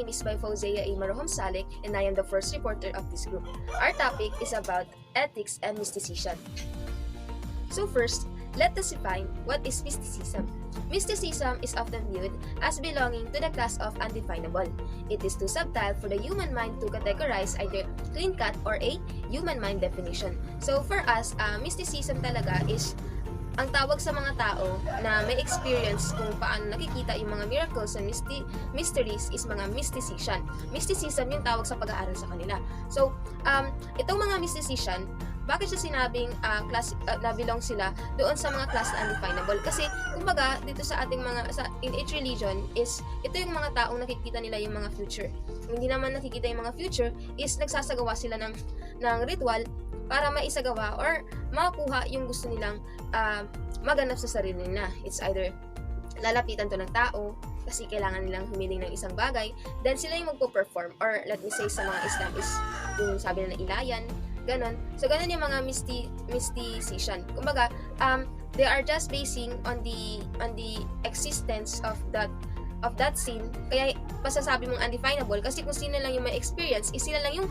name is by Fauzea A. Marohom Salek, and I am the first reporter of this group. Our topic is about ethics and mysticism. So first, let us define what is mysticism. Mysticism is often viewed as belonging to the class of undefinable. It is too subtle for the human mind to categorize either clean-cut or a human mind definition. So for us, mysticism talaga is ang tawag sa mga tao na may experience kung paano nakikita yung mga miracles and mysteries is mga mysticician. Mysticism yung tawag sa pag-aaral sa kanila. So, itong mga mysticician, bakit siya sinabing na belong sila doon sa mga class na undefinable? Kasi, kumbaga, dito sa ating in each religion is, ito yung mga taong nakikita nila yung mga future. Kung hindi naman nakikita yung mga future, is nagsasagawa sila ng ritual para maisagawa or makuha yung gusto nilang maganap sa sarili nila. It's either lalapitan to ng tao kasi kailangan nilang humiling ng isang bagay, then sila yung magpo-perform, or let me say sa mga Islam is yung sabi na ilayan, ganon. So ganon yung mga mysticician. Kumbaga, they are just basing on the existence of that scene. Kaya masasabi mong undefinable kasi kung sino lang yung may experience, is sila lang yung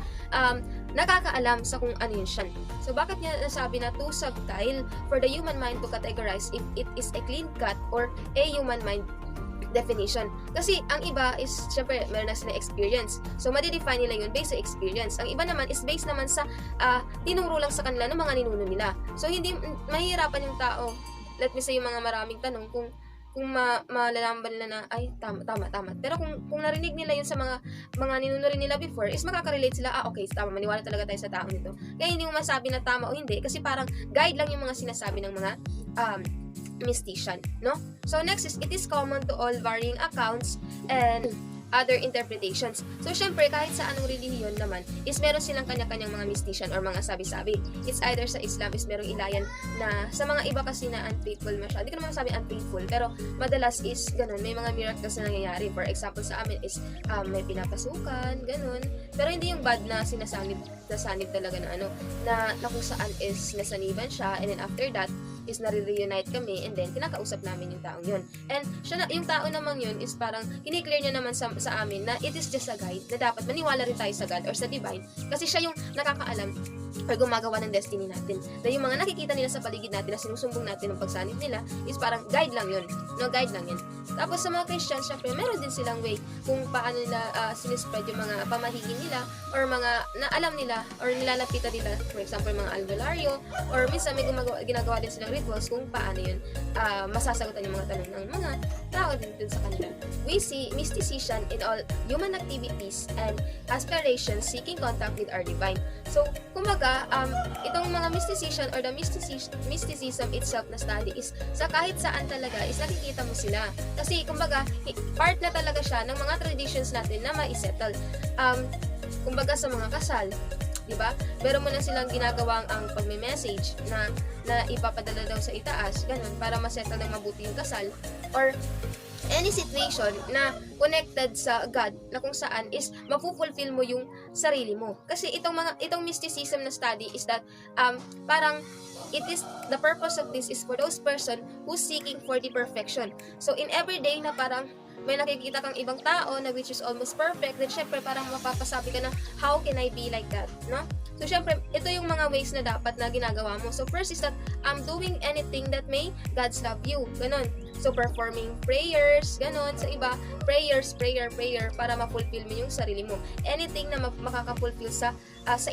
nakakaalam sa kung ano yun siya. So bakit niya nasabi na too subtle for the human mind to categorize if it is a clean cut or a human mind definition? Kasi ang iba is, syempre, meron na sila experience. So, madidefine nila yun based sa experience. Ang iba naman is based naman sa tinuro lang sa kanila ng mga ninuno nila. So, hindi mahihirapan yung tao, let me say, yung mga maraming tanong kung malalaman nila na, ay, tama. Pero kung narinig nila yun sa mga ninuno rin nila before, is makaka-relate sila, okay, tama, maniwala talaga tayo sa tao nito. Kaya hindi mo masabi na tama o hindi, kasi parang guide lang yung mga sinasabi ng mga mystician, no? So next is, it is common to all varying accounts and other interpretations. So syempre, kahit sa anong relihiyon naman, is meron silang kanya-kanyang mga mystician or mga sabi-sabi. It's either sa Islam is merong ilayan na sa mga iba kasi na unfaithful masyado. Hindi ko naman sabi unfaithful, pero madalas is ganun, may mga miracles na nangyayari. For example, sa amin is may pinapasukan, ganun. Pero hindi yung bad na sinasanib talaga na kung saan is nasaniban siya, and then after that, is nare-reunite kami, and then kinakausap namin yung taong yun. And yung tao naman yun is parang kiniklear niya naman sa amin na it is just a guide, na dapat maniwala rin tayo sa God or sa divine, kasi siya yung nakakaalam or gumagawa ng destiny natin. Na yung mga nakikita nila sa paligid natin na sinusumbong natin ng pagsanib nila is parang guide lang yun. No, guide lang yun. Tapos sa mga Christians, syempre, meron din silang way kung paano nila sinispread yung mga pamahigin nila or mga na alam nila or nilalapitan nila. For example, mga albularyo, or minsan may ginagawa din silang rituals kung paano yun masasagutan yung mga tanong ng mga tao din sa kanila. We see mysticism in all human activities and aspirations seeking contact with our divine. So, kumbaga, itong mga mysticism or the mysticism itself na study is sa kahit saan talaga is nakikita mo sila. Kasi, kumbaga, part na talaga siya ng mga traditions natin na maisettle. Kumbaga, sa mga kasal, diba? Meron mo na silang ginagawang ang pagme-message na ipapadala daw sa itaas, ganun, para masettle ng mabuti yung kasal. Or, any situation na connected sa God na kung saan is mapupulfill mo yung sarili mo. Kasi itong mysticism na study is that parang it is the purpose of this is for those person who's seeking for the perfection. So in everyday na parang may nakikita kang ibang tao na which is almost perfect, then syempre parang mapapasabi ka na, how can I be like that, no? So syempre, ito yung mga ways na dapat na ginagawa mo. So first is that I'm doing anything that may God's love you, ganon. So performing prayers, ganon. Sa iba, prayer para ma-fulfill mo yung sarili mo. Anything na makaka-fulfill sa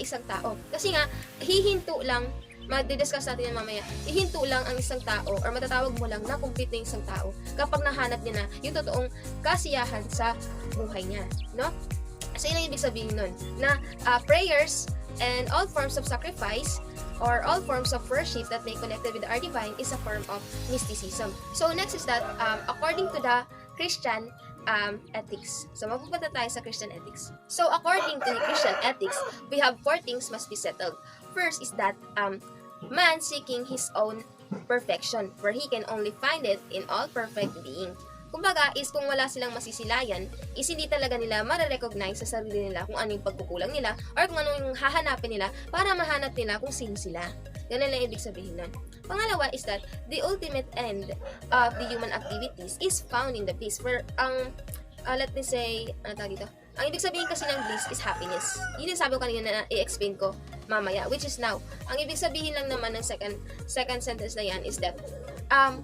isang tao. Kasi nga, hihinto lang, mag-discuss natin yan mamaya, ihinto lang ang isang tao or matatawag mo lang na complete na yung isang tao kapag nahanap niya na yung totoong kasiyahan sa buhay niya, no? So, yun ang ibig sabihin nun, na prayers and all forms of sacrifice or all forms of worship that may connected with our divine is a form of mysticism. So, next is that, according to the Christian ethics. So, mapupunta tayo sa Christian ethics. So, according to the Christian ethics, we have 4 things must be settled. First is that, man seeking his own perfection, where he can only find it in all perfect being. Kumbaga, is kung wala silang masisilayan, is hindi talaga nila mare-recognize sa sarili nila kung ano yung pagkukulang nila or kung ano yung hahanapin nila para mahanap nila kung sino sila. Ganun lang ibig sabihin nun. Pangalawa is that the ultimate end of the human activities is found in the peace, where let me say, Ang ibig sabihin kasi ng bliss is happiness. Yun yung sabi ko kanina na i-explain ko mamaya, which is now. Ang ibig sabihin lang naman ng second sentence na yan is that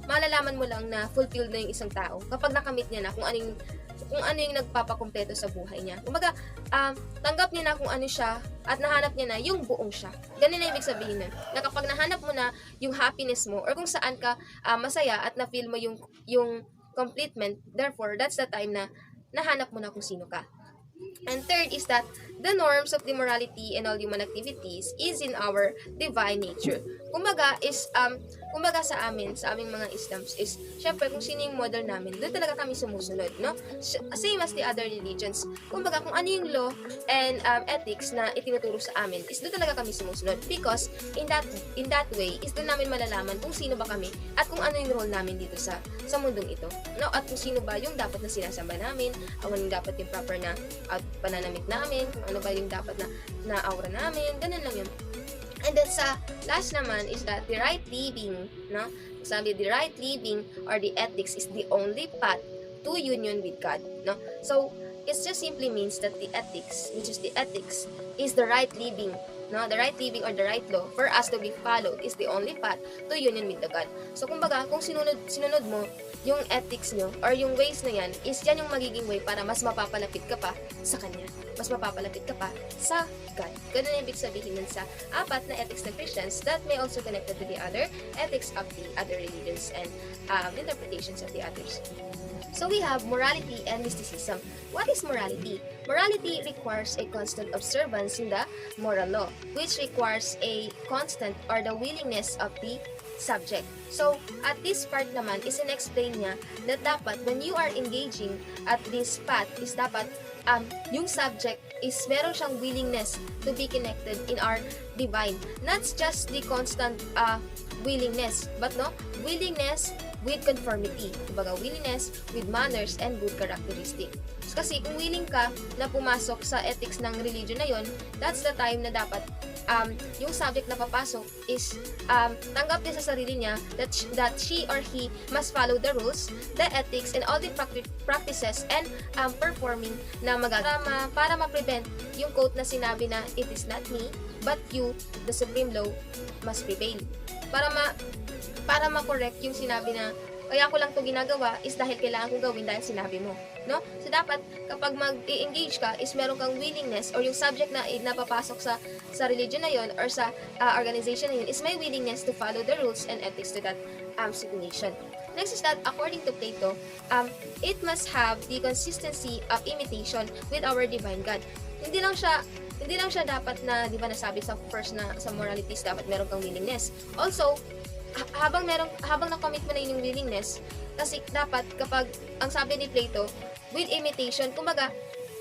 malalaman mo lang na fulfilled na yung isang tao kapag nakamit niya na kung ano yung nagpapakumpleto sa buhay niya. Kumbaga, tanggap niya na kung ano siya at nahanap niya na yung buong siya. Ganun na ibig sabihin nun. Na kapag nahanap mo na yung happiness mo or kung saan ka masaya at na-feel mo yung completement, therefore, that's the time na nahanap mo na kung sino ka. And third is that the norms of the morality and all human activities is in our divine nature. Kumbaga sa aming mga Islams is, syempre kung sino yung model namin, doon talaga kami sumusunod, no? Same as the other religions. Kumbaga kung ano yung law and ethics na itinuturo sa amin, is doon talaga kami sumusunod. Because in that way, is doon namin malalaman kung sino ba kami at kung ano yung role namin dito sa mundong ito. No? At kung sino ba yung dapat na sinasamba namin, kung ano yung dapat yung proper na pananamit namin, kung ano ba yung dapat na aura namin, ganun lang yun. And then sa last naman is that the right living, no? Sabi, the right living or the ethics is the only path to union with God, no? So, it just simply means that the ethics, which is the ethics, is the right living, no? The right living or the right law for us to be followed is the only path to union with the God. So, kumbaga, kung sinunod mo yung ethics nyo or yung ways na yan, is yan yung magiging way para mas mapapalapit ka pa sa Kanya. Mas mapapalapit ka pa sa God. Ganun ang ibig sabihin nun sa apat na ethics ng Christians that may also connected to the other ethics of the other religions and interpretations of the others. So we have morality and mysticism. What is morality? Morality requires a constant observance in the moral law, which requires a constant or the willingness of the subject. So, at this part naman, is in-explain niya that dapat when you are engaging at this path, is dapat yung subject is meron siyang willingness to be connected in our divine. Not just the constant willingness, but willingness with conformity. Kumbaga, willingness with manners and good characteristic. Kasi kung willing ka na pumasok sa ethics ng religion na yon, that's the time na dapat yung subject na papasok is tanggap niya sa sarili niya that she or he must follow the rules, the ethics, and all the practices and performing na magagama para ma-prevent yung quote na sinabi na it is not me, but you, the supreme law, must prevail. Para ma-correct yung sinabi na kaya ko lang ito ginagawa is dahil kailangan kong gawin dahil sinabi mo, no? So dapat kapag mag-engage ka is meron kang willingness or yung subject na napapasok sa religion na yon or sa organization na yun is may willingness to follow the rules and ethics to that situation. Next is that according to Plato, it must have the consistency of imitation with our divine God. Hindi lang siya dapat na, di ba nasabi sa first na sa moralities dapat meron kang willingness. Also, habang na-commit mo na yung willingness, kasi dapat kapag, ang sabi ni Plato, with imitation, kumbaga,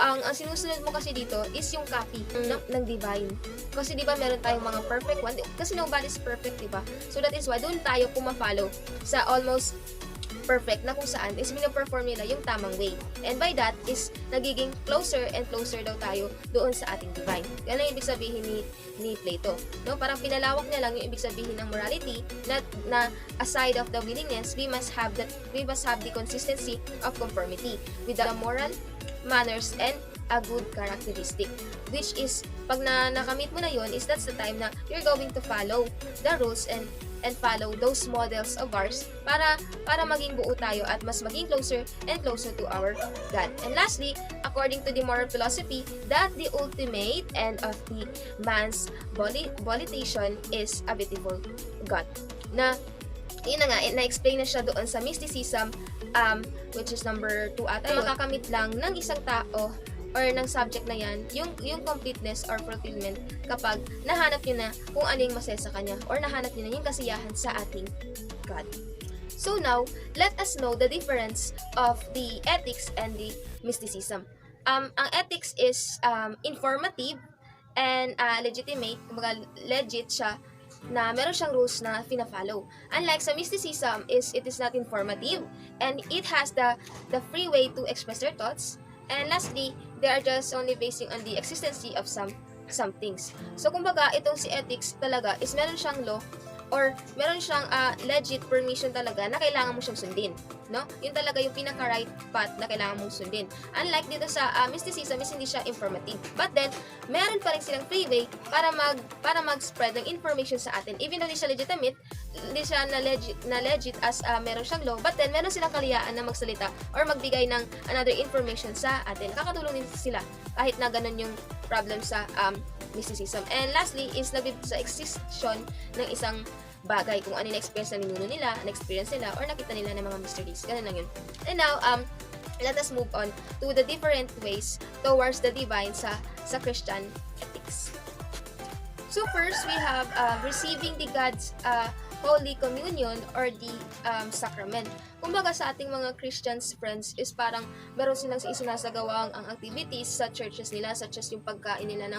ang sinusunod mo kasi dito is yung copy ng divine. Kasi di ba meron tayong mga perfect one, kasi nobody's perfect, di ba? So that is why doon tayo puma-follow sa almost perfect na kung saan is mino-perform nila yung tamang way. And by that is nagiging closer and closer daw tayo doon sa ating divine. Yan ang ibig sabihin ni Plato. No? Parang pinalawak niya lang yung ibig sabihin ng morality na aside of the willingness, we must have the consistency of conformity with the moral manners and a good characteristic, which is pag nakamit mo na yon is that's the time na you're going to follow the rules and follow those models of ours para maging buo tayo at mas maging closer and closer to our God. And lastly, according to the moral philosophy, that the ultimate end of the man's volitation is a beautiful God. Na yun na nga, na-explain na siya doon sa Mysticism, which is number 2 ata. Makakamit lang ng isang tao or ng subject na yan, yung completeness or fulfillment kapag nahanap nyo na kung ano yung masaya sa kanya or nahanap nyo na yung kasiyahan sa ating God. So now, let us know the difference of the ethics and the mysticism. Ang ethics is informative and legitimate, kumbaga legit siya na meron siyang rules na fina-follow. Unlike sa mysticism, it is not informative and it has the free way to express their thoughts. And lastly, they are just only basing on the existence of some things. So kumbaga, itong si ethics talaga is meron siyang law or meron siyang legit permission talaga na kailangan mo siyang sundin, no? Yun talaga yung pinaka right path na kailangan mong sundin. Unlike dito sa mysticism is hindi siya informative. But then meron pa rin silang free way para mag-spread ng information sa atin. Even though hindi siya legitimate, hindi siya na legit as meron siyang law, but then meron silang kaliyaan na magsalita or magbigay ng another information sa atin. Nakakatulong din sila kahit na ganun yung problem sa mysticism. And lastly is sa existence ng isang bagay, kung ano na-experience na ninuno nila, na-experience nila, or nakita nila ng mga mysteries. Ganun lang yun. And now, let us move on to the different ways towards the divine sa Christian ethics. So first, we have receiving the God's Holy Communion or the sacrament. Kumbaga sa ating mga Christians friends is parang meron silang isinasagawang ang activities sa churches nila, such as yung pagkain nila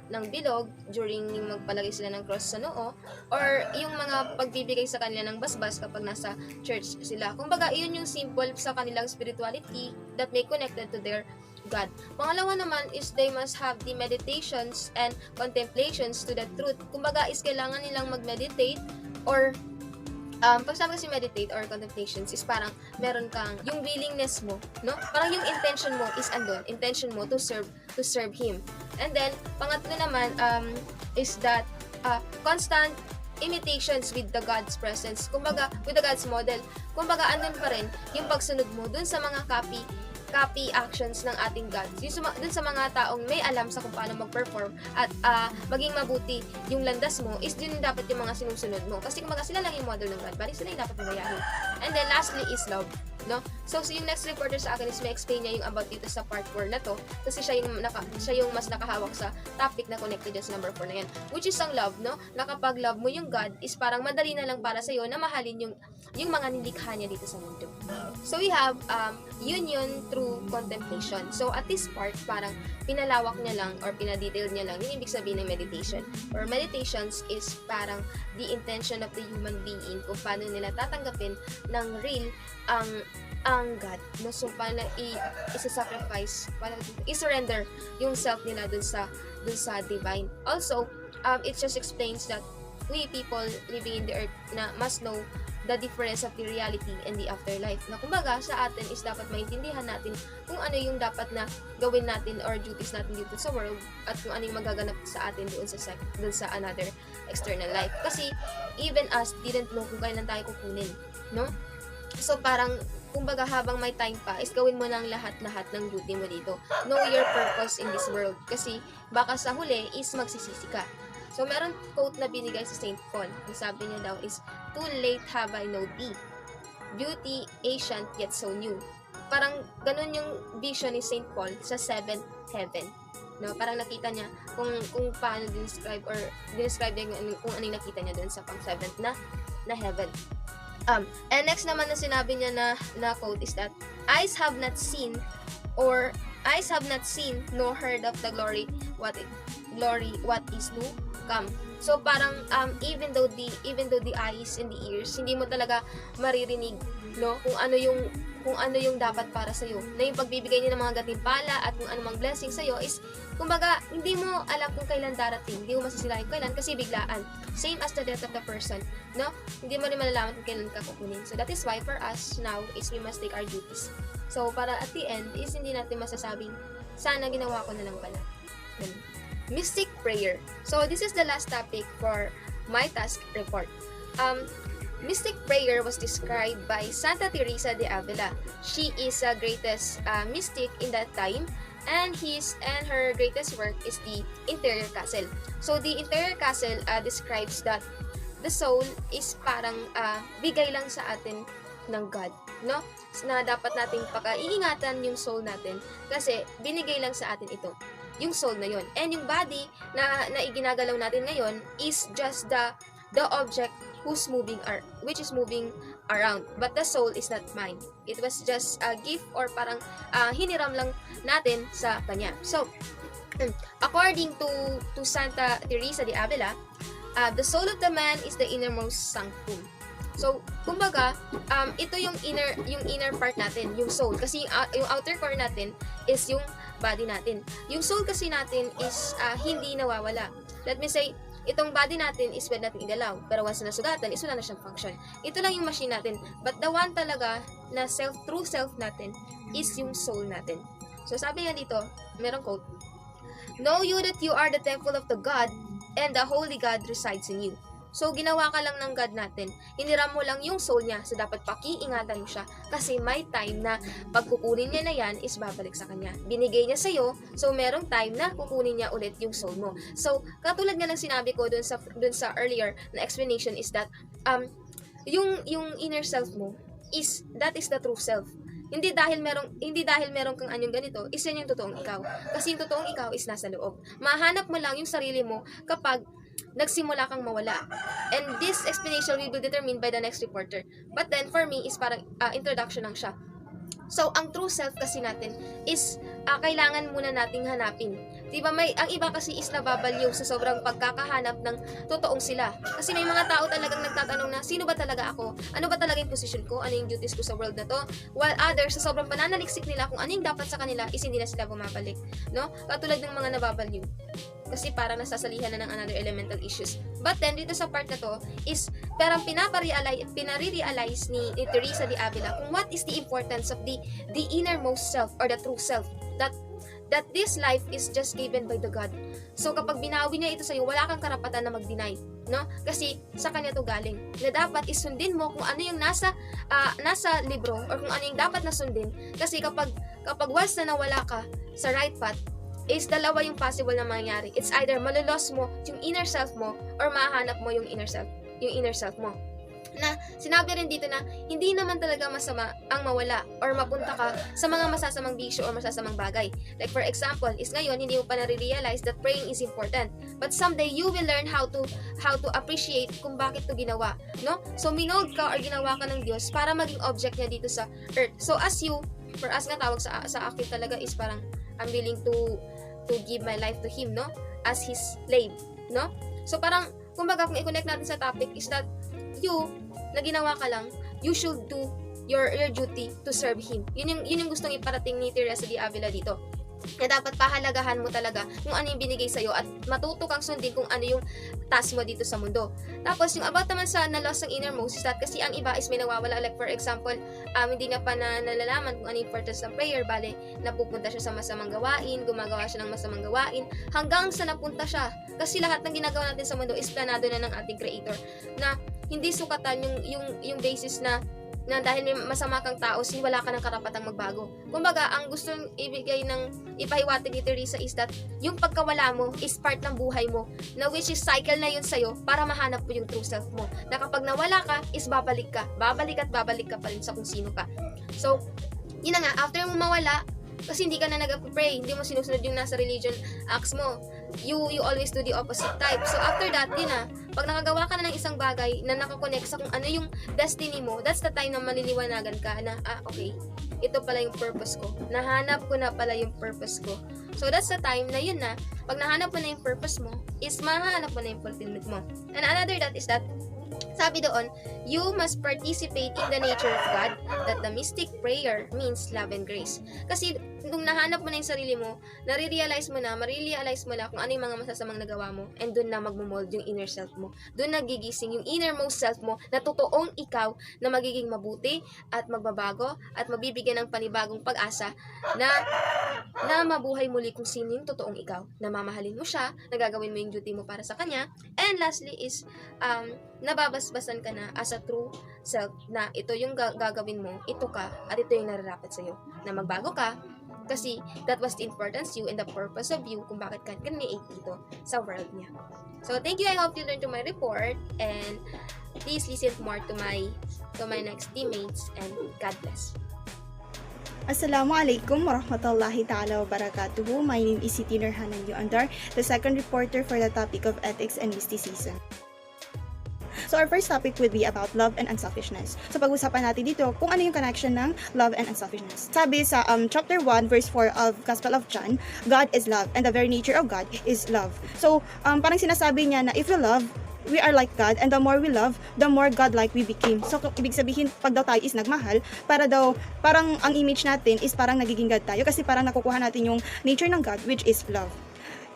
ng bilog during yung magpalagay sila ng cross sa noo, or yung mga pagbibigay sa kanila ng basbas kapag nasa church sila. Kumbaga iyon yung symbol sa kanilang spirituality that may connected to their God. Pangalawa naman is they must have the meditations and contemplations to the truth. Kumbaga is kailangan nilang mag-meditate or pag sabi kasi meditate or contemplations is parang meron kang yung willingness mo, no? Parang yung intention mo is andun, intention mo to serve Him. And then pangatlo naman is that constant imitations with the God's presence. Kumbaga with the God's model. Kumbaga andun pa rin yung pagsunod mo dun sa mga copy actions ng ating God. Dun sa mga taong may alam sa kung paano mag-perform at maging mabuti yung landas mo is dun dapat yung mga sinusunod mo. Kasi kumbaga sila lang yung model ng God, bali sila yung dapat magayahin. And then lastly is love, no? So yung next reporter sa akin is may explain niya yung about dito sa part 4 na to kasi siya yung mas nakahawak sa topic na connected dyan sa number 4 na yan, which is ang love, no? Na kapag love mo yung God is parang madali na lang para sa'yo na mahalin yung mga nilikha niya dito sa mundo. So we have union through contemplation. So at this part, parang pinalawak niya lang or pinadetail niya lang yung ibig sabihin ng meditation. Or meditations is parang the intention of the human being kung paano nila tatanggapin ng real ang God, no? So paano i-sacrifice, paano i-surrender yung self nila dun sa divine. Also, it just explains that we people living in the earth na must know the difference of the reality and the afterlife. Na kumbaga sa atin is dapat maintindihan natin kung ano yung dapat na gawin natin or duties natin dito sa world at kung ano yung magaganap sa atin doon sa another external life. Kasi even us didn't know kung kailan tayo kukunin, no? So parang kumbaga habang may time pa is gawin mo ng lahat ng duty mo dito. Know your purpose in this world kasi baka sa huli is magsisisi ka. So, meron quote na binigay sa Saint Paul. Ang sabi niya daw is, "Too late have I known thee. Beauty ancient yet so new." Parang ganun yung vision ni Saint Paul sa seventh heaven. No, parang nakita niya kung paano describe niya kung ano yung nakita niya doon sa pang seventh na heaven. And next naman na sinabi niya na quote is that, eyes have not seen nor heard of the glory what is to come. So parang even though the eyes and the ears hindi mo talaga maririnig, no, kung ano yung dapat para sa iyo, na yung pagbibigay niya ng mga gantimpala at kung anumang blessing sa iyo is kumbaga hindi mo alam kung kailan darating, hindi mo masisilayan kailan kasi biglaan, same as the death of the person, no? Hindi mo rin malalaman kung kailan ka kukunin. So that is why for us now is we must take our duties. So para at the end is hindi natin masasabing sana ginawa ko na lang pala. Mystic prayer. So this is the last topic for my task report. Mystic prayer was described by Santa Teresa de Avila. She is the greatest mystic in that time, and her greatest work is the interior castle. So the interior castle describes that the soul is parang bigay lang sa atin ng God, no? Na dapat nating iingatan yung soul natin kasi binigay lang sa atin ito, yung soul na yon. And yung body na iginagalaw natin ngayon is just the object which is moving around, but the soul is not mine. It was just a gift or parang hiniram lang natin sa kanya. So according to Santa Teresa de Avila, the soul of the man is the innermost sanctum. So, kumbaga, ito yung inner part natin, yung soul. Kasi yung outer core natin is yung body natin. Yung soul kasi natin is hindi nawawala. Let me say, Itong body natin is pwede natin igalaw, pero once na nasugatan, is wala na siyang function. Ito lang yung machine natin. But the one talaga na true self natin is yung soul natin. So sabi nga dito, merong quote, "Know you that you are the temple of the God, and the Holy God resides in you." So, ginawa ka lang ng God natin. Hiniram mo lang yung soul niya. So, dapat pakiingatan mo siya. Kasi may time na pagkukunin niya na yan is babalik sa kanya. Binigay niya sa'yo. So, merong time na kukunin niya ulit yung soul mo. So, katulad nga ng sinabi ko dun sa earlier na explanation is that yung inner self mo that is the true self. Hindi dahil merong kang anyong ganito, is yan yung totoong ikaw. Kasi yung totoong ikaw is nasa loob. Mahanap mo lang yung sarili mo kapag nagsimula kang mawala. And this explanation will be determined by the next reporter. But then, for me, is parang introduction lang siya. So, ang true self kasi natin is kailangan muna nating hanapin. Diba, ang iba kasi is nababaliw sa sobrang pagkakahanap ng totoong sila. Kasi may mga tao talagang nagtatanong na, sino ba talaga ako? Ano ba talaga yung position ko? Ano yung duties ko sa world na to? While others, sa sobrang pananaliksik nila kung ano yung dapat sa kanila, is hindi na sila bumabalik. No? Katulad ng mga nababaliw. Kasi parang nasasalihan na ng another elemental issues. But then, dito sa part na to, is parang pinare-realize ni Teresa de Avila kung what is the importance of the innermost self or the true self. That this life is just given by the God. So, kapag binawi niya ito sa'yo, wala kang karapatan na mag-deny. No? Kasi, sa kanya to galing. Na dapat isundin mo kung ano yung nasa libro or kung ano yung dapat na sundin. Kasi kapag once na nawala ka sa right path, is dalawa yung possible na mangyari. It's either malulos mo yung inner self mo or mahanap mo yung inner self mo. Na sinabi rin dito na hindi naman talaga masama ang mawala or mapunta ka sa mga masasamang bisyo or masasamang bagay. Like for example, is ngayon hindi mo pa nare-realize that praying is important. But someday you will learn how to appreciate kung bakit to ginawa, no? So minold ka or ginawa ka ng Diyos para maging object niya dito sa earth. So for us nga tawag sa akin talaga is parang I'm willing to give my life to Him, no? As His slave, no? So parang, kumbaga kung i-connect natin sa topic is that you, na ginawa ka lang, you should do your duty to serve Him. Yun yung gustong iparating ni Teresa de Avila dito. Na dapat pahalagahan mo talaga kung ano yung binigay sa'yo at matuto kang sundin kung ano yung task mo dito sa mundo. Tapos yung about naman sa na-loss ng innermost is that kasi ang iba is may nawawala. Like for example, hindi na pa nalalaman kung ano yung purpose ng prayer. Bale, napupunta siya sa masamang gawain, gumagawa siya ng masamang gawain, hanggang sa napunta siya. Kasi lahat ng ginagawa natin sa mundo is planado na ng ating Creator. Na hindi sukatan yung basis na dahil may masama kang tao, wala ka ng karapatang magbago. Kumbaga, ang gusto ipahiwatig ni Teresa is that yung pagkawala mo is part ng buhay mo, na which is cycle na yun sa'yo para mahanap mo yung true self mo. Na kapag nawala ka, is babalik ka pa rin sa kung sino ka. So, yun na nga, after mo mawala, kasi hindi ka na nag-pray, hindi mo sinusunod yung nasa religion acts mo, you always do the opposite type. So after that, yun na, pag nakagawa ka na ng isang bagay na nakakonect sa kung ano yung destiny mo, that's the time na maliliwanagan ka na, okay, ito pala yung purpose ko. Nahanap ko na pala yung purpose ko. So that's the time na yun na, pag nahanap mo na yung purpose mo, is mahanap mo na yung fulfillment mo. And another that is that, sabi doon, you must participate in the nature of God, that the mystic prayer means love and grace. Kasi nung nahanap mo na yung sarili mo, marirealize mo na kung ano yung mga masasamang nagawa mo, and doon na magmumold yung inner self mo. Doon nagigising yung innermost self mo na totoong ikaw na magiging mabuti at magbabago at mabibigyan ng panibagong pag-asa na mabuhay muli kung sino yung totoong ikaw. Na mamahalin mo siya, nagagawin mo yung duty mo para sa kanya, and lastly is nababasbasan ka na as a true self na ito yung gagawin mo, ito ka, at ito yung nararapat sa'yo. Na magbago ka, kasi that was the importance you and the purpose of you kung bakit ka create dito sa world niya. So, thank you. I hope you learned to my report, and please listen more to my next teammates, and God bless. Assalamualaikum warahmatullahi ta'ala wabarakatuhu. My name is Siti Nurhanan Yuandar, the second reporter for the topic of ethics and mysticism. So our first topic would be about love and unselfishness. So pag-usapan natin dito kung ano yung connection ng love and unselfishness. Sabi sa chapter 1 verse 4 of Gospel of John, God is love and the very nature of God is love. So parang sinasabi niya na if we love, we are like God, and the more we love, the more God-like we became. So ibig sabihin, pag daw tayo is nagmahal, parang ang image natin is parang nagiging God tayo kasi parang nakukuha natin yung nature ng God, which is love.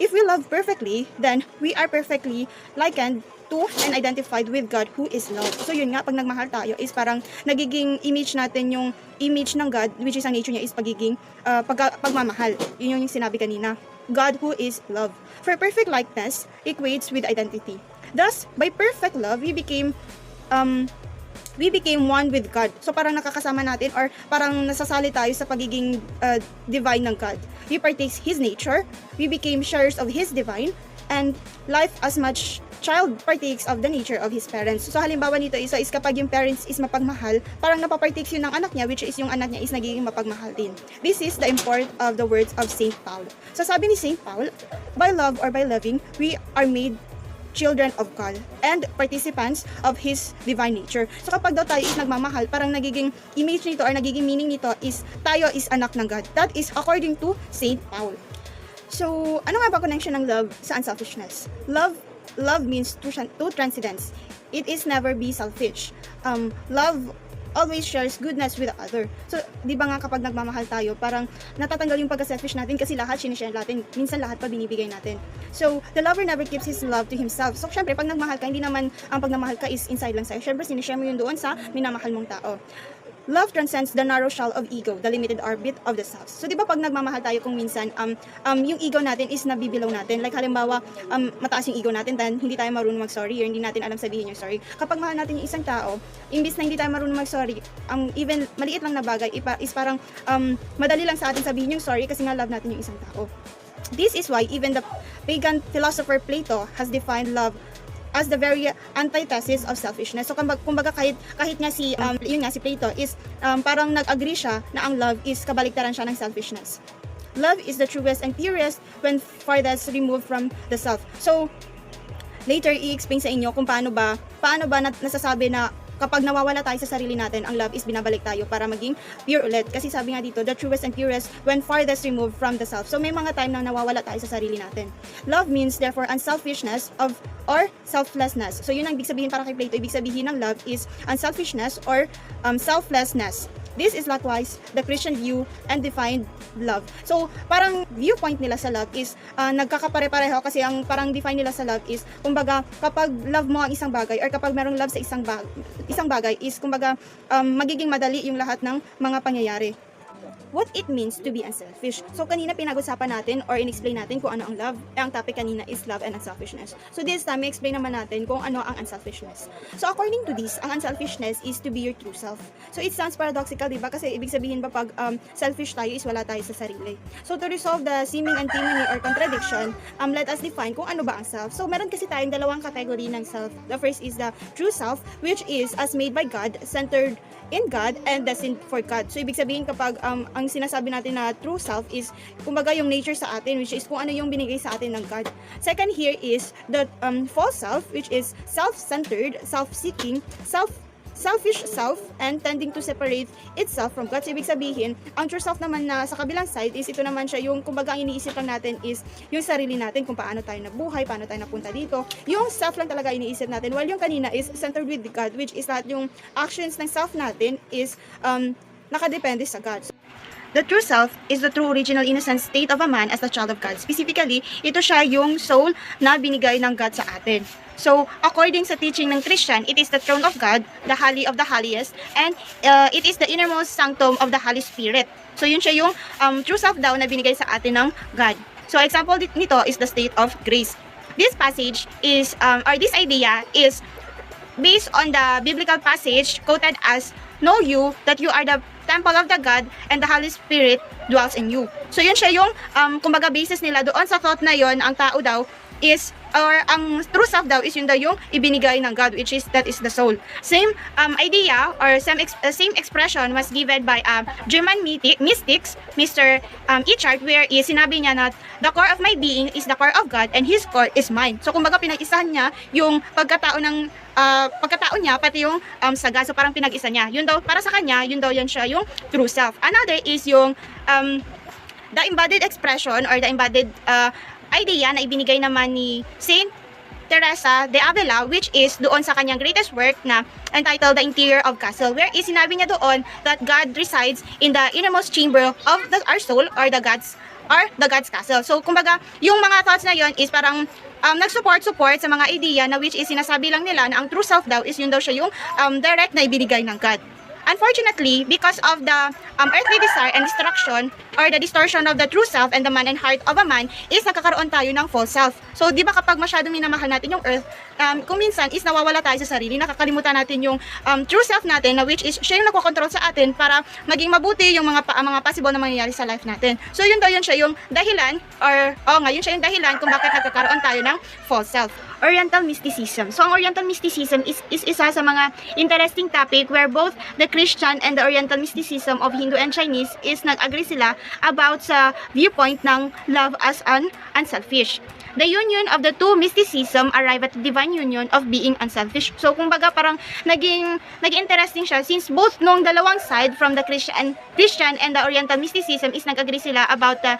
if we love perfectly, then we are perfectly likened to and identified with God who is love. So yun nga, pag nagmahal tayo is parang nagiging image natin yung image ng God, which is ang nature niya is pagiging pagmamahal. Yun yung sinabi kanina. God who is love. For perfect likeness equates with identity. Thus, by perfect love, we became one with God. So parang nakakasama natin or parang nasasali tayo sa pagiging divine ng God. We partake His nature, we became sharers of His divine, and life as much child partakes of the nature of his parents. So halimbawa nito is kapag yung parents is mapagmahal, parang napapartakes yun ng anak niya, which is yung anak niya is nagiging mapagmahal din. This is the import of the words of Saint Paul. So sabi ni Saint Paul, by love or by loving, we are made children of God and participants of His divine nature. So kapag daw tayo is nagmamahal, parang nagiging image nito or nagiging meaning nito is tayo is anak ng God. That is according to Saint Paul. So ano nga ba connection ng love sa unselfishness? Love means to transcendence. It is never be selfish. Love always shares goodness with the other. So, di ba nga kapag nagmamahal tayo, parang natatanggal yung pagka-selfish natin kasi lahat sinishare natin. Minsan lahat pa binibigay natin. So, the lover never keeps his love to himself. So, syempre, pag nagmahal ka, hindi naman ang pagmamahal ka is inside lang sa'yo. Syempre, sinishare mo yun doon sa minamahal mong tao. Love transcends the narrow shell of ego, the limited orbit of the self. So, di ba pag nagmamahal tayo kung minsan, yung ego natin is nabibilaw natin. Like, halimbawa, mataas yung ego natin, then hindi tayo marunong mag-sorry or hindi natin alam sabihin yung sorry. Kapag mahal natin yung isang tao, imbis na hindi tayo marunong mag-sorry, even maliit lang na bagay, is parang madali lang sa atin sabihin yung sorry kasi nga love natin yung isang tao. This is why even the pagan philosopher Plato has defined love as the very antithesis of selfishness. So kumbaga kahit nga si Plato is parang nag-agree siya na ang love is kabaliktaran siya ng selfishness. Love is the truest and purest when farthest removed from the self. So later i-explain sa inyo kung paano ba nasasabi na kapag nawawala tayo sa sarili natin, ang love is binabalik tayo para maging pure ulit. Kasi sabi nga dito, the truest and purest when farthest removed from the self. So may mga time na nawawala tayo sa sarili natin. Love means therefore unselfishness or selflessness. So yun ang ibig sabihin para kay Plato. Ibig sabihin ng love is unselfishness or selflessness. This is likewise the Christian view and defined love. So, parang viewpoint nila sa love is nagkakapare-pareho kasi ang parang define nila sa love is kumbaga kapag love mo ang isang bagay or kapag merong love sa isang bagay is kumbaga magiging madali yung lahat ng mga pangyayari. What it means to be unselfish. So, kanina pinag-usapan natin or in-explain natin kung ano ang love. Ang topic kanina is love and unselfishness. So, this time, explain naman natin kung ano ang unselfishness. So, according to this, ang unselfishness is to be your true self. So, it sounds paradoxical, diba? Kasi ibig sabihin ba pag selfish tayo is wala tayo sa sarili. So, to resolve the seeming antinomy or contradiction, let us define kung ano ba ang self. So, meron kasi tayong dalawang category ng self. The first is the true self, which is as made by God, centered in God and destined for God. So, ibig sabihin kapag ang sinasabi natin na true self is kumbaga yung nature sa atin, which is kung ano yung binigay sa atin ng God. Second here is the false self, which is self-centered, self-seeking, selfish self, and tending to separate itself from God. So, ibig sabihin, ang true self naman na sa kabilang side is ito naman siya yung kumbaga ang iniisip lang natin is yung sarili natin, kung paano tayo nabuhay, paano tayo napunta dito. Yung self lang talaga iniisip natin, while yung kanina is centered with God, which is lahat yung actions ng self natin is nakadepende sa God. The true self is the true original innocent state of a man as the child of God. Specifically, ito siya yung soul na binigay ng God sa atin. So, according sa teaching ng Christian, it is the throne of God, the holy of the holiest, and it is the innermost sanctum of the Holy Spirit. So, yun siya yung true self daw na binigay sa atin ng God. So, example nito is the state of grace. This passage is, or this idea is based on the biblical passage quoted as, "Know you that you are the temple of the God and the Holy Spirit dwells in you." So yun siya yung kumbaga basis nila doon sa thought na yon, ang tao daw is or ang true self daw is yun daw yung ibinigay ng God, which is that is the soul. Same idea or same expression was given by German mystics Mr. Echart, where sinabi niya na the core of my being is the core of God and His core is mine. So kumbaga pinag-isahan niya yung pagkatao niya pati yung saga. So parang pinag-isa niya. Yun daw para sa kanya, yun daw yan siya yung true self. Another is yung the embodied expression or the embodied idea na ibinigay naman ni Saint Teresa de Avila, which is doon sa kanyang greatest work na entitled The Interior of Castle, where is sinabi niya doon that God resides in the innermost chamber of our soul, or the God's castle. So kumbaga, yung mga thoughts na yon is parang nag-support sa mga idea na which is sinasabi lang nila na ang true self daw is yun daw siya yung direct na ibinigay ng God. Unfortunately, because of the earthly desire and distraction, or the distortion of the true self and the mind and heart of a man, is nagkakaroon tayo ng false self. So, di ba kapag masyadong minamahal natin yung earth, kung minsan is nawawala tayo sa sarili, nakakalimutan natin yung true self natin, na which is siya yung nagkocontrol sa atin para maging mabuti yung mga possible na mangyayari sa life natin. So, yun daw yun siya yung dahilan, yun siya yung dahilan kung bakit nagkakaroon tayo ng false self. Oriental Mysticism. So, ang Oriental Mysticism is isa sa mga interesting topic where both the Christian and the Oriental Mysticism of Hindu and Chinese is nag-agree sila about sa viewpoint ng love as an unselfish. The union of the two mysticism arrive at the divine union of being unselfish. So, kumbaga parang naging interesting siya since both nung dalawang side from the Christian and the Oriental mysticism is nag-agree sila about the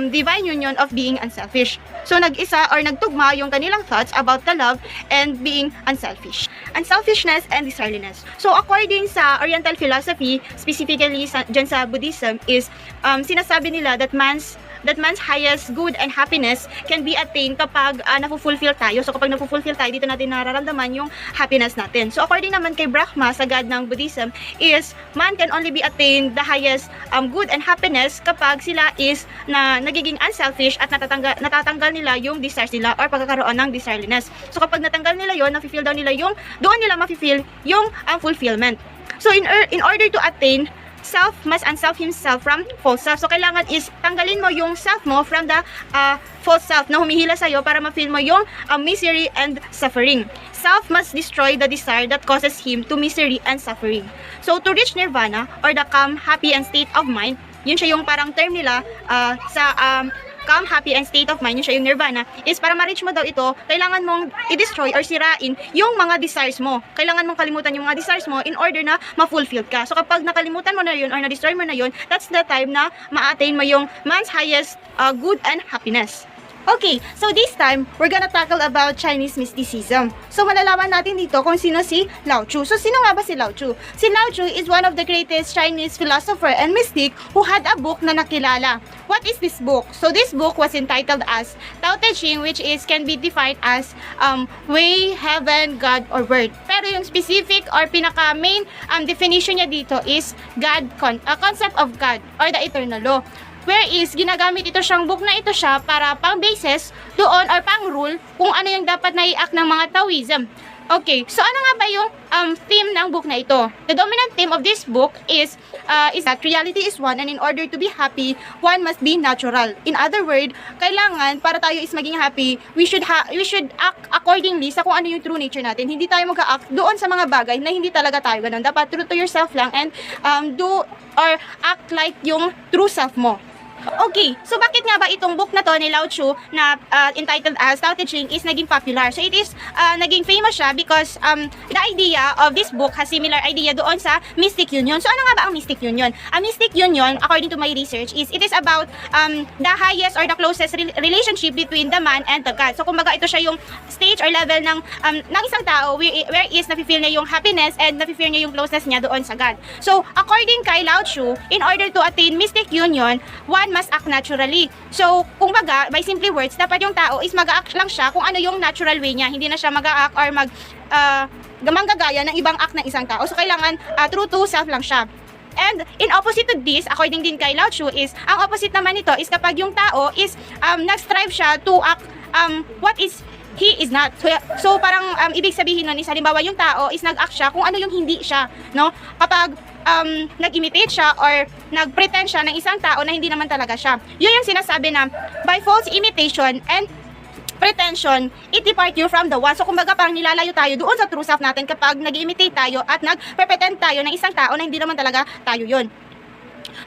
divine union of being unselfish. So, nag-isa or nagtugma yung kanilang thoughts about the love and being unselfish. Unselfishness and desirelessness. So, according sa Oriental philosophy, specifically dyan sa Buddhism, is sinasabi nila that man's highest good and happiness can be attained kapag napufulfill tayo. So, kapag napufulfill tayo, dito natin nararamdaman yung happiness natin. So, according naman kay Brahma, sa God ng Buddhism, is man can only be attained the highest good and happiness kapag sila is nagiging unselfish at natatanggal nila yung desires nila or pagkakaroon ng desirelessness. So, kapag natanggal nila yon, nafe-feel daw nila doon nila mafe-feel yung fulfillment. So, in order to attain self must unself himself from false self. So, kailangan is tanggalin mo yung self mo from the false self na humihila sa'yo para ma-feel mo yung misery and suffering. Self must destroy the desire that causes him to misery and suffering. So, to reach nirvana or the calm, happy, and state of mind, yun siya yung parang term nila sa calm, happy, and state of mind, yun siya yung nirvana, is para ma-reach mo daw ito, kailangan mong i-destroy or sirain yung mga desires mo. Kailangan mong kalimutan yung mga desires mo in order na ma-fulfill ka. So, kapag nakalimutan mo na yun or na-destroy mo na yun, that's the time na ma-attain mo yung man's highest good and happiness. Okay, so this time, we're gonna tackle about Chinese mysticism. So, malalaman natin dito kung sino si Lao Tzu. So, sino nga ba si Lao Tzu? Si Lao Tzu is one of the greatest Chinese philosopher and mystic who had a book na nakilala. What is this book? So, this book was entitled as Tao Te Ching, which is can be defined as way, heaven, God, or word. Pero yung specific or pinaka-main definition niya dito is God, concept of God or the eternal law. Whereas, ginagamit ito siyang book na ito siya para pang basis doon or pang rule kung ano yung dapat na i-act ng mga Taoism. Okay, so ano nga ba yung theme ng book na ito? The dominant theme of this book is that reality is one and in order to be happy, one must be natural. In other words, kailangan para tayo is maging happy, we should act accordingly sa kung ano yung true nature natin. Hindi tayo mag-act doon sa mga bagay na hindi talaga tayo ganun. Dapat true to yourself lang and do or act like yung true self mo. Okay, so bakit nga ba itong book na to ni Lao Tzu na entitled as Tao Te Ching is naging popular? So it is naging famous siya because the idea of this book has similar idea doon sa Mystic Union. So ano nga ba ang Mystic Union? Ang Mystic Union, according to my research, is it is about the highest or the closest relationship between the man and the God. So kumbaga ito siya yung stage or level ng isang tao where is nafe-feel niya yung happiness and nafe-feel niya yung closeness niya doon sa God. So according kay Lao Tzu, in order to attain Mystic Union, one must act naturally. So, kung baga, by simply words, dapat yung tao is mag-act lang siya kung ano yung natural way niya. Hindi na siya mag-act or manggagaya ng ibang act ng isang tao. So, kailangan true to self lang siya. And in opposite to this, according din kay Lao Tzu, is ang opposite naman nito is kapag yung tao is nag-strive siya to act what is he is not. So parang ibig sabihin nun is halimbawa yung tao is nag-act siya kung ano yung hindi siya, no? Kapag nag-imitate siya or nag-pretend siya ng isang tao na hindi naman talaga siya. Yun yung sinasabi na by false imitation and pretension, it depart you from the one. So kumbaga parang nilalayo tayo doon sa true self natin kapag nag-imitate tayo at nag-pretend tayo ng isang tao na hindi naman talaga tayo yun.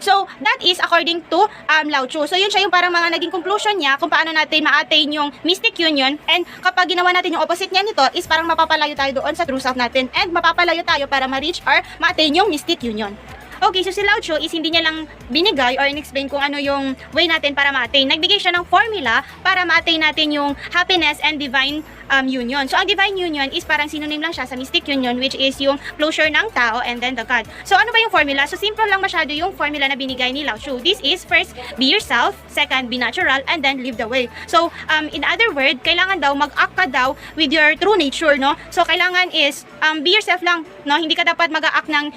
So, that is according to Lao Tzu. So, yun siya yung parang mga naging conclusion niya kung paano natin ma-attain yung Mystic Union. And kapag ginawa natin yung opposite niya nito, is parang mapapalayo tayo doon sa true self natin. And mapapalayo tayo para ma-reach or ma-attain yung Mystic Union. Okay, so si Lao Tzu is hindi niya lang binigay or in-explain kung ano yung way natin para ma-attain. Nagbigay siya ng formula para ma-attain natin yung happiness and divine union. So, ang divine union is parang synonym lang siya sa mystic union, which is yung closure ng tao and then the God. So, ano ba yung formula? So, simple lang masyado yung formula na binigay ni Lao Tzu. This is, first, be yourself. Second, be natural. And then, live the way. So, in other words, kailangan daw mag-act ka daw with your true nature, no? So, kailangan is, be yourself lang, no? Hindi ka dapat mag-act ng,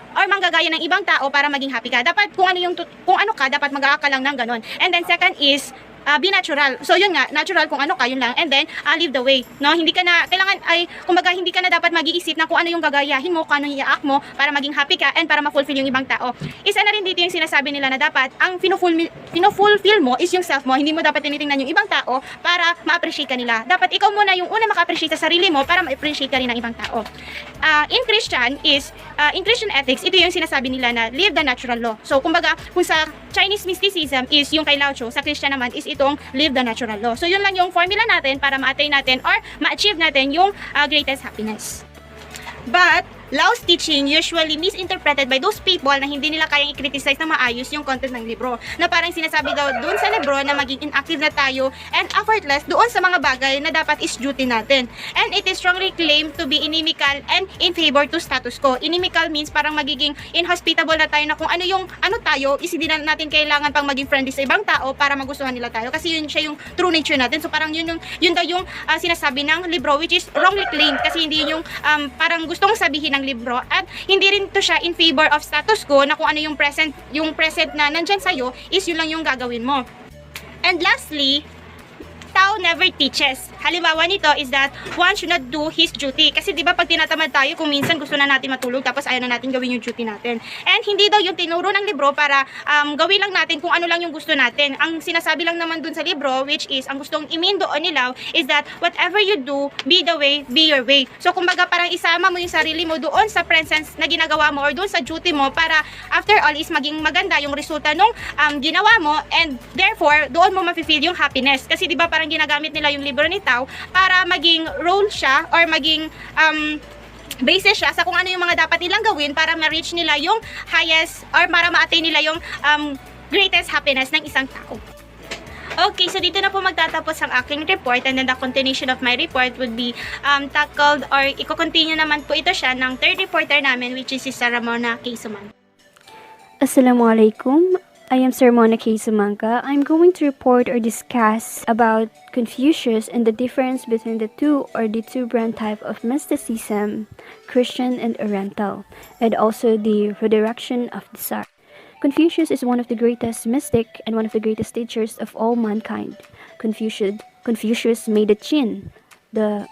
or manggagaya ng ibang tao para maging happy ka. Dapat kung ano ka, dapat mag-act ka lang ng ganon. And then second is be natural. So yun nga, natural kung ano ka, yun lang. And then live the way. No, hindi ka na kailangan kumbaga hindi ka na dapat mag-iisip na kung ano yung gagayahin mo, kung ano yung i-act mo para maging happy ka and para ma-fulfill yung ibang tao. Isa na rin dito yung sinasabi nila na dapat ang fino-fulfill mo is yung self mo. Hindi mo dapat tinitingnan yung ibang tao para ma-appreciate ka nila. Dapat ikaw muna yung una maka-appreciate sa sarili mo para ma-appreciate ka rin ng ibang tao. In Christian ethics, ito yung sinasabi nila na live the natural law. So kumbaga, kung sa Chinese mysticism is yung kay Lao Tzu, sa Christian naman is itong live the natural law. So yun lang yung formula natin para ma-attain natin or ma-achieve natin yung greatest happiness. But Lao's teaching usually misinterpreted by those people na hindi nila kayang i-criticize na maayos yung content ng libro. Na parang sinasabi daw doon sa libro na maging inactive na tayo and effortless doon sa mga bagay na dapat is duty natin. And it is strongly claimed to be inimical and in favor to status quo. Inimical means parang magiging inhospitable na tayo na kung ano tayo, is hindi na natin kailangan pang maging friendly sa ibang tao para magustuhan nila tayo. Kasi yun siya yung true nature natin. So parang yun daw yung sinasabi ng libro, which is wrongly claimed kasi hindi yun yung parang gustong sabihin ng libro at hindi rin to siya in favor of status quo na kung ano yung present na nandyan sa'yo is yun lang yung gagawin mo. And lastly, Tao never teaches. Halimbawa nito is that one should not do his duty. Kasi di ba pag tinatamad tayo, kung minsan gusto na natin matulog tapos ayaw na natin gawin yung duty natin. And hindi daw yung tinuro ng libro para gawin lang natin kung ano lang yung gusto natin. Ang sinasabi lang naman dun sa libro, which is, ang gustong i-mean doon nila is that whatever you do, be the way, be your way. So kumbaga parang isama mo yung sarili mo doon sa presence na ginagawa mo or doon sa duty mo para after all is maging maganda yung resulta nung ginawa mo, and therefore doon mo mafe-feel yung happiness. Kasi di ba parang ginagamit nila yung libro ni Tao para maging role siya or maging basis siya sa kung ano yung mga dapat nilang gawin para ma-reach nila yung highest or para ma-attain nila yung greatest happiness ng isang tao. Okay, so dito na po magtatapos ang aking report, and then the continuation of my report would be tackled or i-continue naman po ito siya ng third reporter namin, which is si Ramona K. Suman. Assalamualaikum. I am Sir Mona K. Sumangka. I'm going to report or discuss about Confucius and the difference between the two brand type of mysticism, Christian and Oriental, and also the redirection of desire. Confucius is one of the greatest mystic and one of the greatest teachers of all mankind. Confucius made the Qin,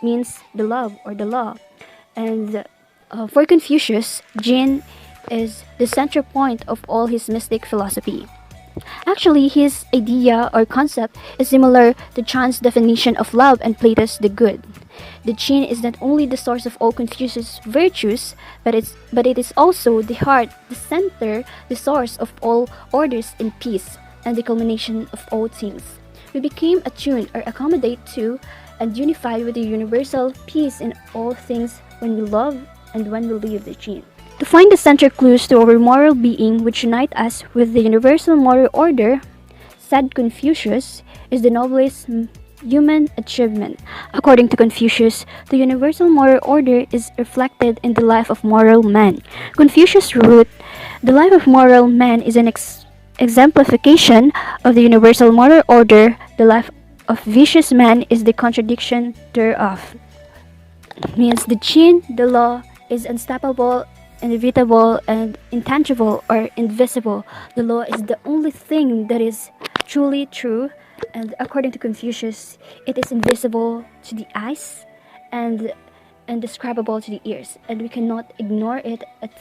means the love or the law, and for Confucius, Jin is the central point of all his mystic philosophy. Actually, his idea or concept is similar to Chan's definition of love and Plato's the good. The Qin is not only the source of all Confucius' virtues, but it is also the heart, the center, the source of all orders in peace, and the culmination of all things. We became attuned or accommodate to and unified with the universal peace in all things when we love and when we live the Qin. To find the central clues to our moral being which unite us with the universal moral order, said Confucius, is the noblest human achievement. According to Confucius, the universal moral order is reflected in the life of moral man. Confucius wrote, "The life of moral man is an exemplification of the universal moral order. The life of vicious man is the contradiction thereof." Means the Qin, the law, is unstoppable, inevitable, and intangible or invisible. The law is the only thing that is truly true, and according to Confucius, it is invisible to the eyes and indescribable to the ears, and we cannot ignore it at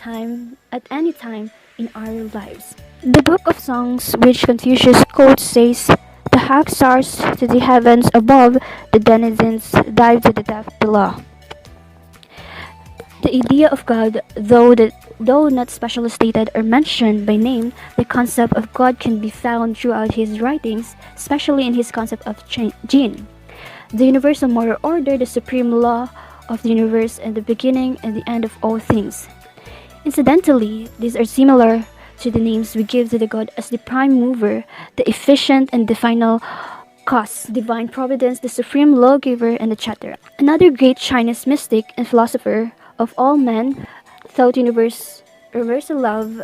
any time in our lives. The Book of Songs, which Confucius quotes, says, "The hawk soars to the heavens above, the denizens dive to the depth below." The idea of God, though not specially stated or mentioned by name, the concept of God can be found throughout his writings, especially in his concept of Jin, the universal moral order, the supreme law of the universe, and the beginning and the end of all things. Incidentally, these are similar to the names we give to the God as the prime mover, the efficient and the final cause, divine providence, the supreme lawgiver, and etc. Another great Chinese mystic and philosopher of all men thought universal love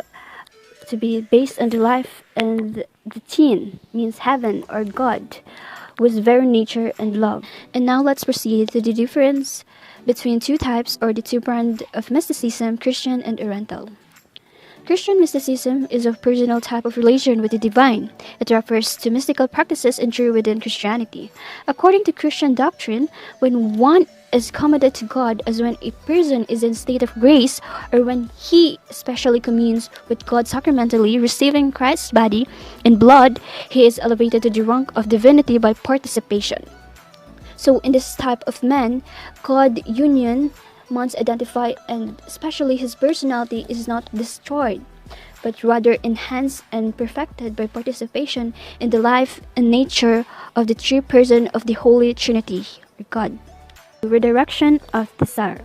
to be based on the life, and the Tien means heaven or God, was very nature and love. And now let's proceed to the difference between two types or the two brand of mysticism, Christian and Oriental. Christian mysticism is a personal type of relation with the divine. It refers to mystical practices endured within Christianity. According to Christian doctrine, when one is committed to God as when a person is in state of grace, or when he especially communes with God sacramentally, receiving Christ's body and blood, he is elevated to the rank of divinity by participation. So in this type of man, God union must identify, and especially his personality is not destroyed, but rather enhanced and perfected by participation in the life and nature of the true person of the Holy Trinity, or God. Redirection of desire.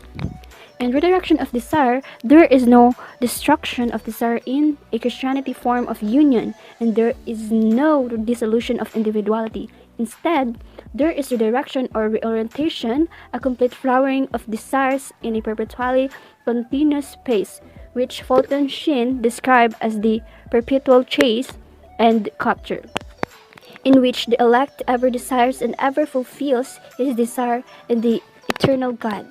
In redirection of desire, there is no destruction of desire in a Christianity form of union, and there is no dissolution of individuality. Instead, there is redirection or reorientation, a complete flowering of desires in a perpetually continuous pace, which Fulton Sheen described as the perpetual chase and capture, in which the elect ever desires and ever fulfills his desire in the eternal God.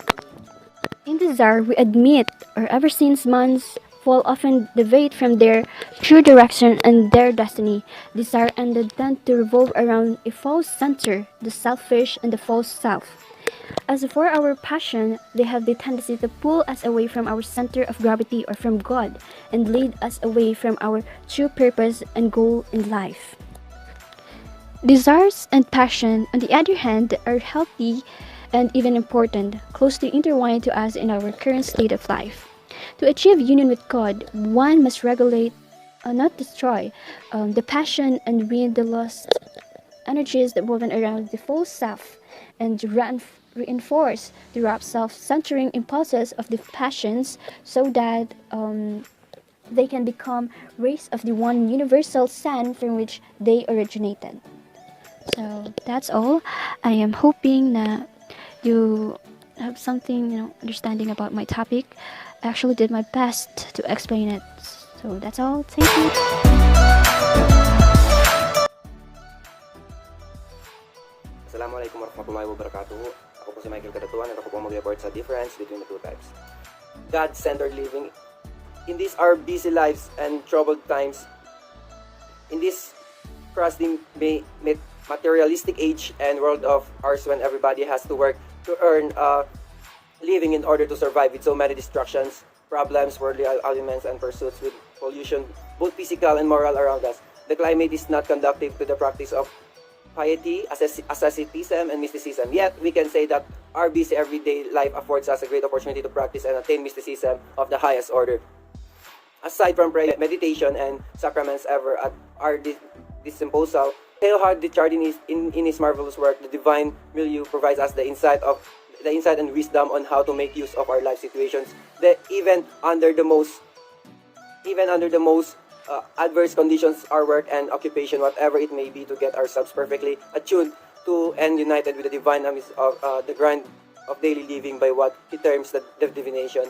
In desire, we admit, or ever since man's fall often deviate from their true direction and their destiny, desire and tend to revolve around a false center, the selfish and the false self. As for our passion, they have the tendency to pull us away from our center of gravity or from God, and lead us away from our true purpose and goal in life. Desires and passion, on the other hand, are healthy and even important, closely intertwined to us in our current state of life. To achieve union with God, one must regulate, not destroy, the passion and wean the lost energies that revolve around the false self, and reinforce the rapt self-centering impulses of the passions, so that they can become rays of the one universal sun from which they originated. So that's all. I am hoping that you have something, understanding about my topic. I actually did my best to explain it. So that's all. Thank you. Assalamualaikum warahmatullahi wabarakatuh. Ako po si Michael Kadatuan at ako po mag-report sa difference between the two types. God-centered living. In these our busy lives and troubled times, in this crusty materialistic age and world of ours, when everybody has to work to earn a living in order to survive with so many distractions, problems, worldly elements, and pursuits with pollution, both physical and moral around us, the climate is not conducive to the practice of piety, asceticism, and mysticism. Yet, we can say that our busy everyday life affords us a great opportunity to practice and attain mysticism of the highest order. Aside from prayer, meditation, and sacraments ever at our disposal, Teilhard de Chardin in his marvelous work, The Divine Milieu, provides us the insight and wisdom on how to make use of our life situations, even under the most adverse conditions, our work and occupation, whatever it may be, to get ourselves perfectly attuned to and united with the divine of the grind of daily living by what he terms the divination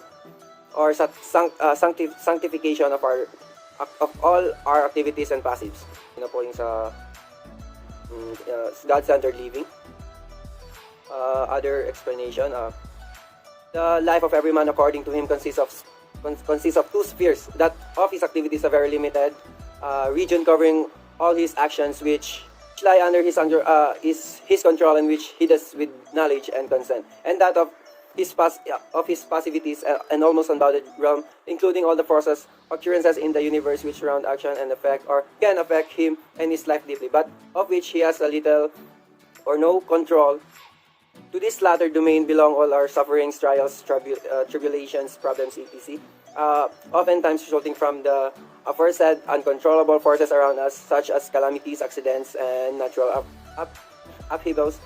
or sanctification of all our activities and passives. Yun na po yung sa God-centered living. Other explanation, the life of every man according to him consists of two spheres. That of his activities are very limited region covering all his actions, which lie under his control, and which he does with knowledge and consent, and that of his passivities and almost unbounded realm, including all the forces, occurrences in the universe which surround action and affect or can affect him and his life deeply, but of which he has a little or no control. To this latter domain belong all our sufferings, trials, tribulations, problems, etc. Oftentimes resulting from the aforesaid uncontrollable forces around us, such as calamities, accidents, and natural upheavals,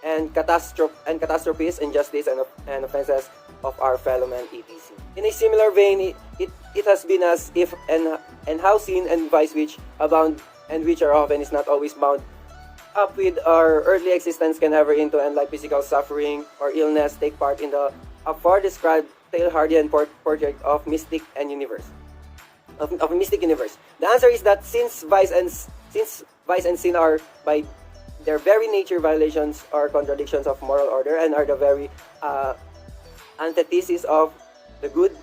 and catastrophes, injustice, and offenses, of our fellow man, etc. In a similar vein, it has been as if and how sin and vice which abound and which are often is not always bound up with our earthly existence can ever into and like physical suffering or illness take part in the afar described tale-hardy portrait of mystic and universe of a mystic universe. The answer is that since vice and sin are by their very nature violations or contradictions of moral order and are the very antithesis of the good,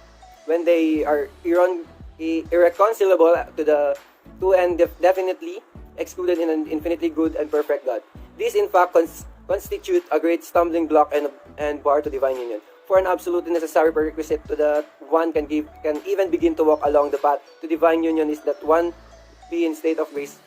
when they are irreconcilable to the two and definitely excluded in an infinitely good and perfect God. These in fact constitute a great stumbling block and bar to divine union. For an absolutely necessary prerequisite to that one can even begin to walk along the path to divine union is that one be in state of grace.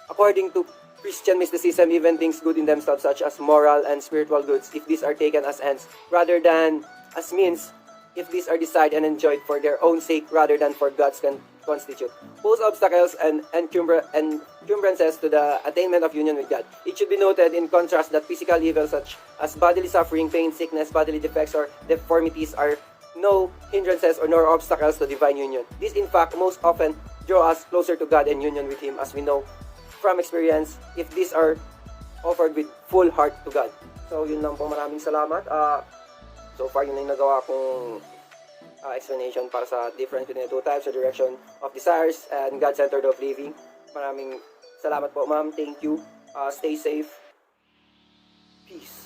According to Christian mysticism, even things good in themselves such as moral and spiritual goods, if these are taken as ends rather than as means, if these are desired and enjoyed for their own sake rather than for God's constitute, pose obstacles and encumbrances to the attainment of union with God. It should be noted in contrast that physical evils such as bodily suffering, pain, sickness, bodily defects, or deformities are no hindrances or nor obstacles to divine union. These in fact most often draw us closer to God and union with Him, as we know from experience if these are offered with full heart to God. So yun lang po, maraming salamat. So far yun na yung nagawa kong explanation para sa difference between the two types of direction of desires and God-centered of living. Maraming salamat po, ma'am. Thank you. Stay safe. Peace.